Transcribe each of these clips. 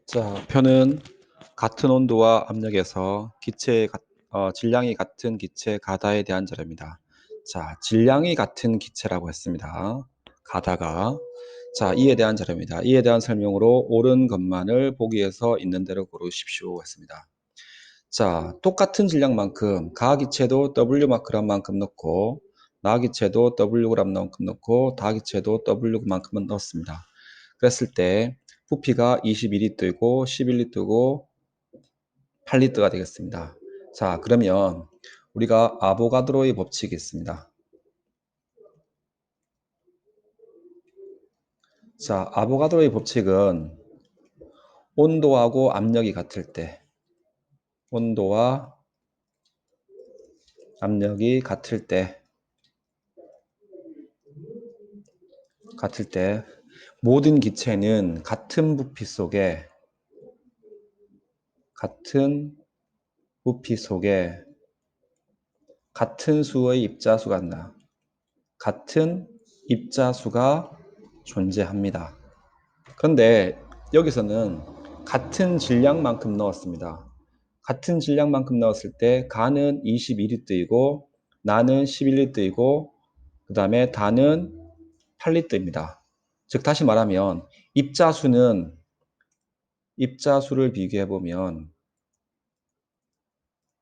자, 표는 같은 온도와 압력에서 질량이 같은 기체 가다에 대한 자료입니다. 자, 질량이 같은 기체라고 했습니다. 가다가. 자, 이에 대한 자료입니다. 이에 대한 설명으로 옳은 것만을 보기에서 있는 대로 고르십시오 했습니다. 자, 똑같은 질량만큼 가 기체도 W만큼 넣고 나 기체도 Wg만큼 넣고 다 기체도 W만큼은 넣었습니다. 그랬을 때 부피가 22리터이고 11리터고 8리터가 되겠습니다. 자, 그러면 우리가 아보가드로의 법칙이 있습니다. 자, 아보가드로의 법칙은 온도하고 압력이 같을 때, 온도와 압력이 같을 때 모든 기체는 같은 부피 속에 같은 수의 입자수가 있나? 같은 입자수가 존재합니다. 그런데 여기서는 같은 질량만큼 넣었습니다. 같은 질량만큼 넣었을 때 가는 22리터이고 나는 11리터이고 그 다음에 다는 8리터입니다. 즉 다시 말하면 입자수를 비교해보면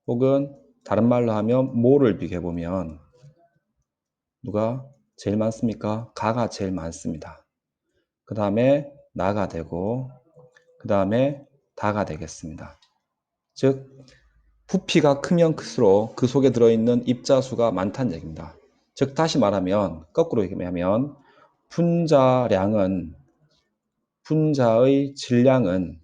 혹은 다른 말로 하면 몰을 비교해보면 누가 제일 많습니까? 가가 제일 많습니다. 그 다음에 나가 되고 그 다음에 다가 되겠습니다. 즉 부피가 크면 클수록 그 속에 들어있는 입자수가 많다는 얘기입니다. 즉 다시 말하면 거꾸로 얘기하면 분자의 질량은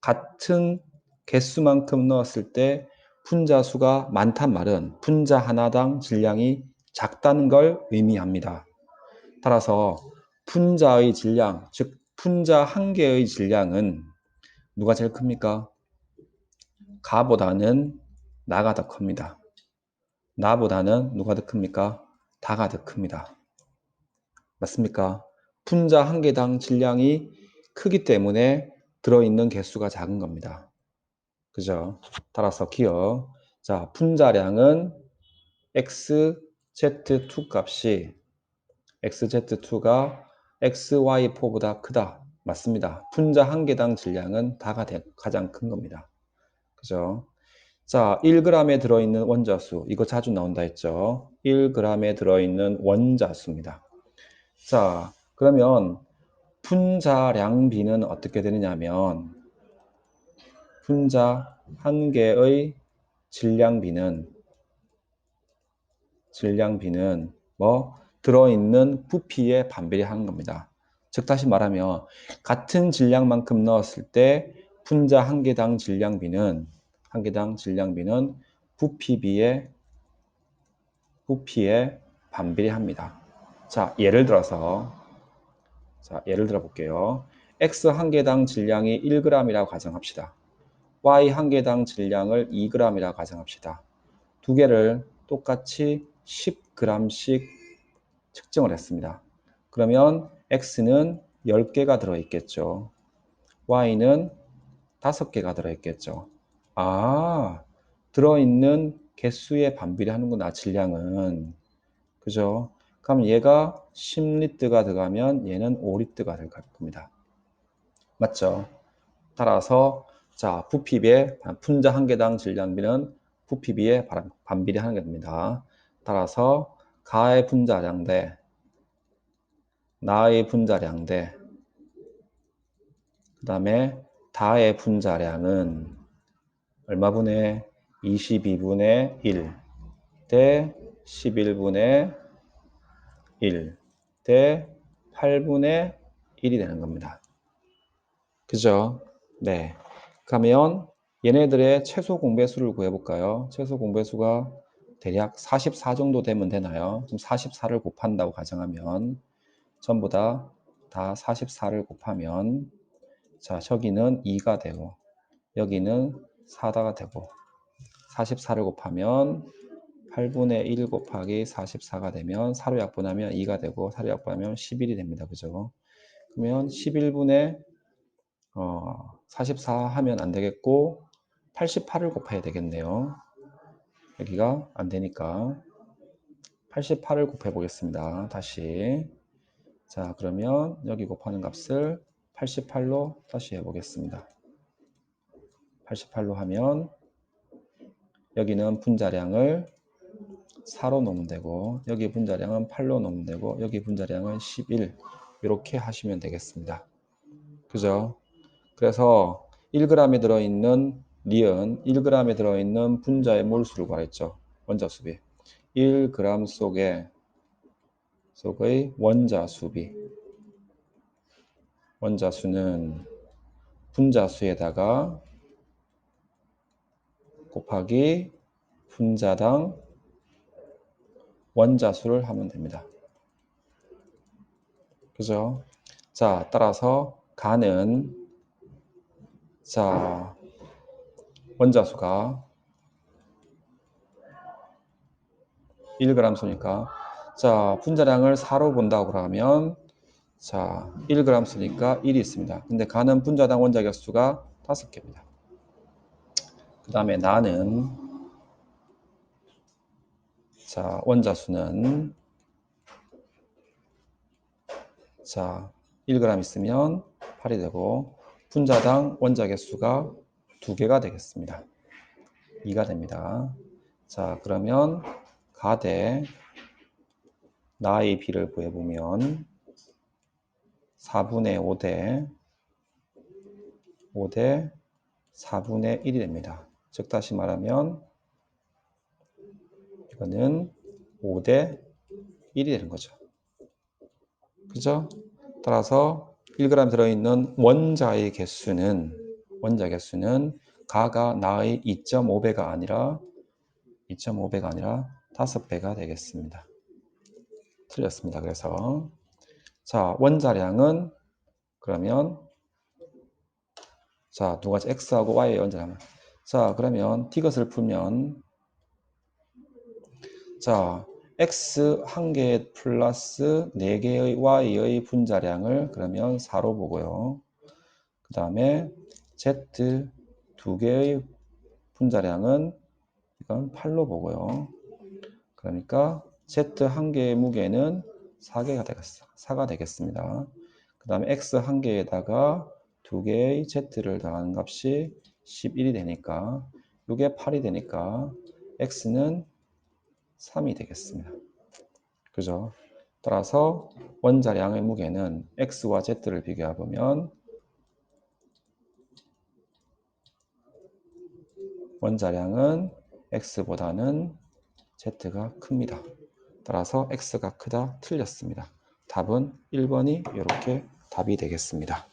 같은 개수만큼 넣었을 때 분자수가 많단 말은 분자 하나당 질량이 작다는 걸 의미합니다. 따라서 분자의 질량, 즉 분자 한 개의 질량은 누가 제일 큽니까? 가보다는 나가 더 큽니다. 나보다는 누가 더 큽니까? 다가 더 큽니다. 맞습니까? 분자 한 개당 질량이 크기 때문에 들어있는 개수가 작은 겁니다. 그죠? 따라서 기억. 자, 분자량은 XZ2 값이 XZ2가 XY4보다 크다. 맞습니다. 분자 한 개당 질량은 다가 가장 큰 겁니다. 그죠? 자, 1g에 들어있는 원자수. 이거 자주 나온다 했죠? 1g에 들어있는 원자수입니다. 자, 그러면 분자량비는 어떻게 되느냐면 분자 한 개의 질량비는 뭐 들어있는 부피에 반비례하는 겁니다. 즉 다시 말하면 같은 질량만큼 넣었을 때 분자 한 개당 질량비는 부피에 반비례합니다. 자, 예를 들어 볼게요. X 한 개당 질량이 1g이라고 가정합시다. Y 한 개당 질량을 2g이라고 가정합시다. 두 개를 똑같이 10g씩 측정을 했습니다. 그러면 X는 10개가 들어있겠죠. Y는 5개가 들어있겠죠. 아, 들어있는 개수에 반비례하는구나, 질량은. 그죠? 그럼 얘가 10리터가 들어가면 얘는 5리터가 될 겁니다. 맞죠? 따라서 자, 부피비에 분자 한 개당 질량비는 부피비에 반비례하는 게 됩니다. 따라서 가의 분자량 대 나의 분자량 대 그 다음에 다의 분자량은 얼마분의 22분의 1 대 11분의 1 대 8분의 1이 되는 겁니다. 그죠? 네. 그러면 얘네들의 최소 공배수를 구해볼까요? 최소 공배수가 대략 44 정도 되면 되나요? 지금 44를 곱한다고 가정하면 전부 다 44를 곱하면 자, 저기는 2가 되고 여기는 4가 되고 44를 곱하면 8분의 1 곱하기 44가 되면 4로 약분하면 2가 되고 4로 약분하면 11이 됩니다. 그죠? 그러면 11분의 44 하면 안 되겠고 88을 곱해야 되겠네요. 여기가 안 되니까 88을 곱해 보겠습니다. 다시. 자, 그러면 여기 곱하는 값을 88로 다시 해보겠습니다. 88로 하면 여기는 분자량을 4로 놓으면 되고 여기 분자량은 8로 놓으면 되고 여기 분자량은 11 이렇게 하시면 되겠습니다. 그죠? 그래서 1g에 들어있는 니은 1g에 들어있는 분자의 몰수를 구하랬죠. 원자 수비 1g 속의 원자 수비 원자 수는 분자 수에다가 곱하기 분자당 원자 수를 하면 됩니다. 그죠? 자, 따라서 가는 자 원자 수가 1g 수니까 자 분자량을 4로 본다고 하면 자 1g 수니까 1이 있습니다. 근데 가는 분자당 원자 격수가 5개입니다. 그 다음에 나는 자 원자 수는 자 1g 있으면 8이 되고 분자당 원자 개수가 2개가 되겠습니다. 2가 됩니다. 자 그러면 가대 나의 비를 구해보면 4분의 5대 4분의 1이 됩니다. 즉 다시 말하면 이거는 5대 1이 되는 거죠. 그죠? 따라서 1g 들어있는 원자의 개수는 가가 나의 2.5배가 아니라 5배가 되겠습니다. 틀렸습니다. 그래서 자 원자량은 그러면 자 두 가지 x하고 y의 원자량 자 그러면 t것을 풀면 자 x 한 개 플러스 4개의 y의 분자량을 그러면 4로 보고요. 그 다음에 z 2개의 분자량은 이건 8로 보고요. 그러니까 z 한 개의 무게는 4가 되겠습니다. 그 다음에 x 한 개에다가 2개의 z를 더하는 값이 11이 되니까 이게 8이 되니까 x는 3이 되겠습니다. 그죠? 따라서 원자량의 무게는 x와 z를 비교해 보면 원자량은 x보다는 z가 큽니다. 따라서 x가 크다 틀렸습니다. 답은 1번이 이렇게 답이 되겠습니다.